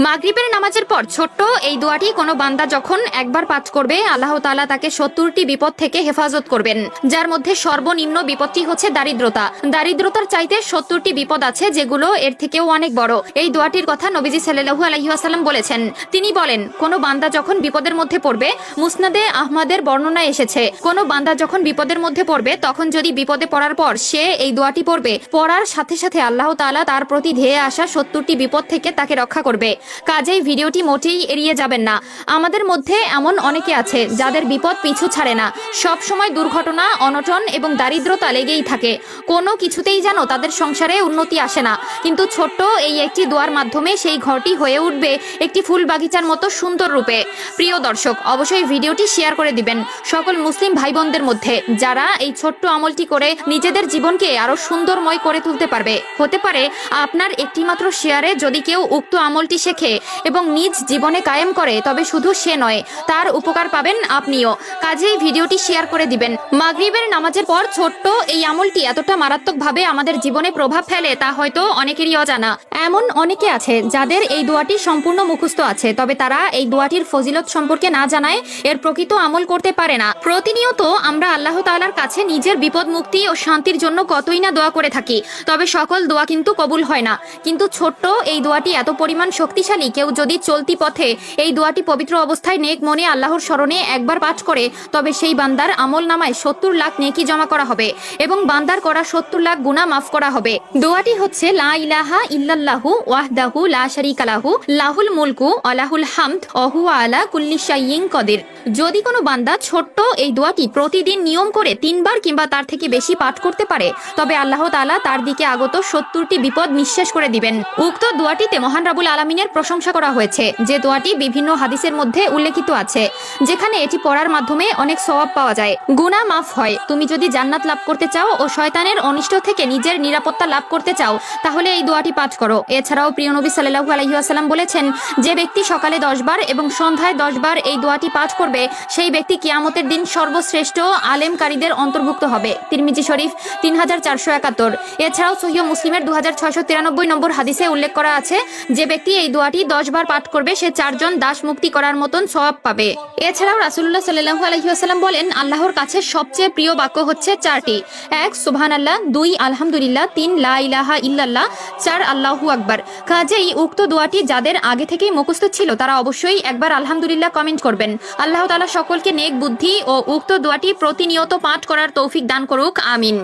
মাগরিবের নামাজের পর ছোট্ট এই দোয়াটি কোনো বান্দা যখন একবার পাঠ করবে, আল্লাহ তাআলা তাকে ৭০টি বিপদ থেকে হেফাজত করবেন, যার মধ্যে সর্বনিম্ন বিপদটি হচ্ছে দারিদ্রতা। দারিদ্রতার চাইতে ৭০টি বিপদ আছে যেগুলো এর থেকেও অনেক বড়। এই দোয়াটির কথা নবীজি সাল্লাল্লাহু আলাইহি ওয়াসাল্লাম বলেছেন। তিনি বলেন, কোনো বান্দা যখন বিপদের মধ্যে পড়বে, মুসনাদে আহমদের বর্ণনায় এসেছে, কোনো বান্দা যখন বিপদের মধ্যে পড়বে তখন যদি বিপদে পড়ার পর সে এই দোয়াটি পড়বে, পড়ার সাথে সাথে আল্লাহ তাআলা তার প্রতি ধেয়ে আসা ৭০টি বিপদ থেকে তাকে রক্ষা করবে। কাজেই ভিডিওটি মোটেই এড়িয়ে যাবেন না। আমাদের মধ্যে এমন অনেকে আছে যাদের বিপদ পিছু ছাড়ে না, সব সময় দুর্ঘটনা, অনটন এবং দারিদ্রতা লেগেই থাকে। কোনো কিছুতেই যেন তাদের সংসারে উন্নতি আসে না। কিন্তু ছোট্ট এই একটি দোয়ার মাধ্যমে সেই ঘরটি হয়ে উঠবে একটি ফুল বাগিচার মতো সুন্দর রূপে। প্রিয় দর্শক, অবশ্যই ভিডিওটি শেয়ার করে দিবেন সকল মুসলিম ভাই বোনদের মধ্যে, যারা এই ছোট্ট আমলটি করে নিজেদের জীবনকে আরো সুন্দরময় করে তুলতে পারবে। হতে পারে আপনার একটি মাত্র শেয়ারে যদি কেউ উক্ত আমলটি শেখে এবং নিজ জীবনে কায়েম করে, তবে শুধু সে নয়, তার উপকার পাবেন আপনিও। কাজেই ভিডিওটি শেয়ার করে দিবেন। মাগরিবের নামাজের পর ছোট্ট এই আমলটি এতটা মারাত্মকভাবে আমাদের জীবনে প্রভাব ফেলে তা হয়তো অনেকেরই অজানা। এমন অনেকে আছে যাদের এই দোয়াটি সম্পূর্ণ মুখস্থ আছে, তবে তারা এই দোয়াটির ফজিলত সম্পর্কে না জানায় এর প্রকৃত আমল করতে পারে না। প্রতিনিয়ত আমরা আল্লাহ তাআলার কাছে নিজের বিপদ মুক্তি ও শান্তির জন্য কতই না দোয়া করে থাকি, তবে সকল দোয়া কিন্তু কবুল হয় না। কিন্তু ছোট্ট এই দোয়াটি এত পরিমাণ শক্তিশালী, কেউ যদি চলতি পথে এই দোয়াটি পবিত্র অবস্থায় নেক মনে আল্লাহর স্মরণে একবার পাঠ করে, তবে সেই বান্দার আমল নামায় ৭০ লাখ নেকি জমা করা হবে এবং বান্দার করা ৭০ লাখ গুনাহ মাফ করা হবে। দোয়াটি হচ্ছে লা ইলাহা ইল্লাল্লাহু ওয়াহদাহু লা শারীকা লাহু লাহুল মুলকু ওয়া লাহুল হামদ ওয়া হুয়া আলা কুল্লি শাইইন কদির। যদি কোনো বান্দা ছোট্ট এই দোয়াটি প্রতিদিন নিয়ম করে ৩ বার কিংবা তার থেকে বেশি পাঠ করতে পারে, তবে আল্লাহ তাআলা তার দিকে আগত ৭০টি বিপদ নিঃশেষ করে দিবেন। উক্ত দোয়াটিতে মহান রাব্বুল আলামিনের প্রশংসা করা হয়েছে, যে দোয়াটি বিভিন্ন হাদিসের মধ্যে উল্লেখিত আছে, যেখানে এটি পড়ার মাধ্যমে অনেক সওয়াব পাওয়া যায়, গুনাহ মাফ হয়। তুমি যদি জান্নাত লাভ করতে চাও ও শয়তানের অনিষ্ট থেকে নিজের নিরাপত্তা লাভ করতে চাও, তাহলে এই দোয়াটি পাঠ করো। এছাড়াও প্রিয় নবী সাল্লাল্লাহু আলাইহি ওয়াসাল্লাম বলেছেন, যে ব্যক্তি সকালে 10 বার এবং সন্ধ্যায় 10 বার এই দোয়াটি পাঠ করবে, সেই ব্যক্তি কিয়ামতের দিন সর্বশ্রেষ্ঠ আলেমকারীদের অন্তর্ভুক্ত হবে। তিরমিজি শরীফ 3471। এছাড়াও সহিহ মুসলিমের 2693 নম্বর হাদিসে উল্লেখ করা আছে, যে ব্যক্তি এই দোয়াটি 10 বার পাঠ করবে সে 4 জন দাস মুক্তি করার মতন সওয়াব পাবে। এছাড়াও রাসূলুল্লাহ সাল্লাল্লাহু আলাইহি ওয়াসাল্লাম বলেন, আল্লাহর কাছে সবচেয়ে প্রিয় বাক্য হচ্ছে 4টি: 1 সুবহানাল্লাহ, 2 আলহামদুলিল্লাহ, 3 লা ইলাহা ইল্লাল্লাহ, 4 আল্লাহু আকবার। কাজেই উক্ত দোয়াটি যাদের আগে থেকেই মুখস্থ ছিল তারা অবশ্যই একবার আলহামদুলিল্লাহ কমেন্ট করবেন। আল্লাহ তাআলা সকলকে নেক বুদ্ধি ও উক্ত দোয়াটি প্রতিনিয়ত পাঠ করার তৌফিক দান করুক, আমিন।